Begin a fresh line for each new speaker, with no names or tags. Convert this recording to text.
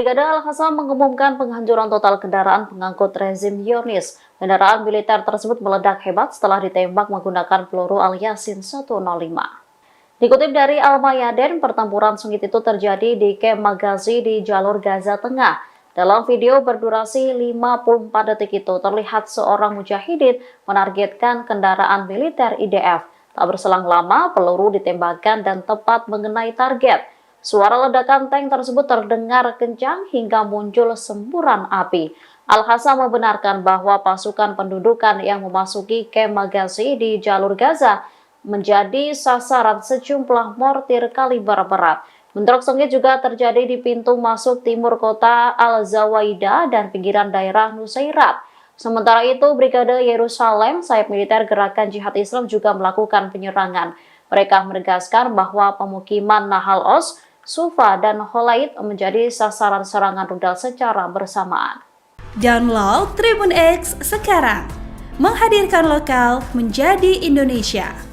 Brigade Al-Qassam mengumumkan penghancuran total kendaraan pengangkut rezim Zionis. Kendaraan militer tersebut meledak hebat setelah ditembak menggunakan peluru Al-Yasin 105. Dikutip dari Al-Mayadin, pertempuran sengit itu terjadi di Kem Maghazi di jalur Gaza Tengah. Dalam video berdurasi 54 detik itu, terlihat seorang mujahidin menargetkan kendaraan militer IDF. Tak berselang lama, peluru ditembakkan dan tepat mengenai target. Suara ledakan tank tersebut terdengar kencang hingga muncul semburan api. Al-Qassam membenarkan bahwa pasukan pendudukan yang memasuki Kem Maghazi di jalur Gaza menjadi sasaran sejumlah mortir kaliber berat. Bentrok sengit juga terjadi di pintu masuk timur kota Al-Zawaidah dan pinggiran daerah Nusairat. Sementara itu, Brigade Yerusalem, sayap militer Gerakan Jihad Islam juga melakukan penyerangan. Mereka menegaskan bahwa pemukiman Nahal Oz, Sufa, dan Holaid menjadi sasaran serangan rudal secara bersamaan.
Download Tribun X sekarang, menghadirkan lokal menjadi Indonesia.